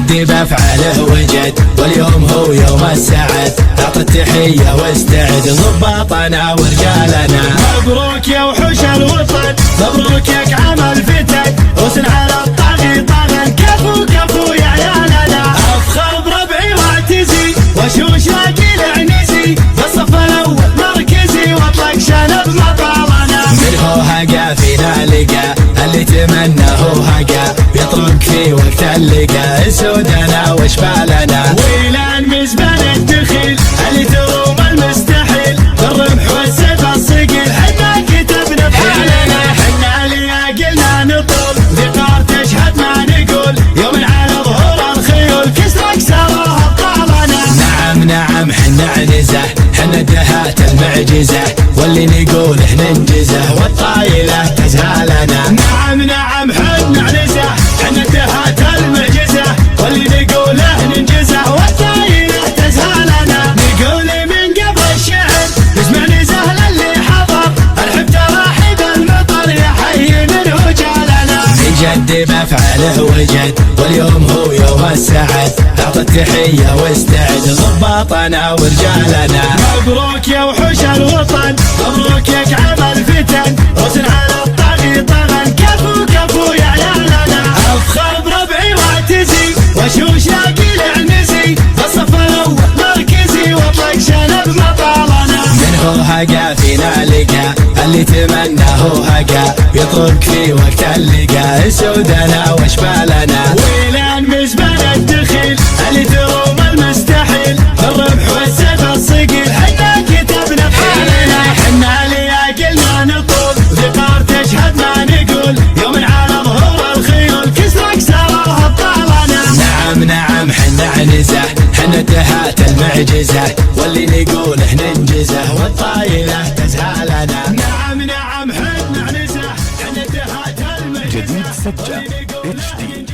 جدي بافعاله وجد، واليوم هو يوم السعد. اعطي التحية واستعد ضباطنا ورجالنا. مبروك يا وحوش الوطن، مبروك يا كعام الفتن، وسن على الطاغي طاغن، كفو كفو يا عيالنا. افخر بربعي واعتزي وشوش لاقي العنزي، بالصف الاول مركزي واطلق شنب مطالنا. من هو هقا فينا لقى، اللي تمناه هقا، بيطرق في وقت اللقا سودنا وشبالنا. ويلان مزبان الدخيل اللي تروم المستحيل، بالرمح والسيف الصقيل حنا كتبنا بحالنا. حنا لياقلنا نطل ذكار تشهد ما نقول، يوم على ظهور الخيول كسرك سراها بطالنا. نعم نعم حنا عنزه، حنا دهات المعجزة، واللي نقوله ننجزه والطايلة تزهالنا. نعم نعم حنا عنزه، حنا دهات المعجزة، واللي نقوله ننجزه والطايلة تزهالنا. نقول من قبل الشعر نسمع نزهل اللي حضر، الحب تراحب المطر يا حي من وجالنا. جدي بافعاله وجد، واليوم هو يوم السعد. اعطي التحية واستعد ضباطنا ورجالنا. مبروك يا وحوش الوطن، مبروك يا كعام الفتن، وسن على الطاغي طاغن، كفو كفو يا عيالنا. افخر بربعي واعتزي وشوش لاقي العنزي، بالصف الاول مركزي واطلق شنب مطالنا. من هو هقا فينا لقى، اللي تمناه هقا، بيطرق في وقت اللقا سودنا وشبالنا. ويلان مزبان الدخيل اللي تروم المستحيل، الرمح والسيف الصقيل حنا كتبنا بحالنا. حنا لياقلنا نطول ذكار تشهد ما نقول، يوم على ظهور الخيول كسرك سراها بطالنا. نعم نعم حنا عنزه، حنا دهات المعجزة، واللي نقوله ننجزه والطايلة تزهالنا. نعم نعم حنا عنزه، حنا دهات المعجزة، جديد سجل HD.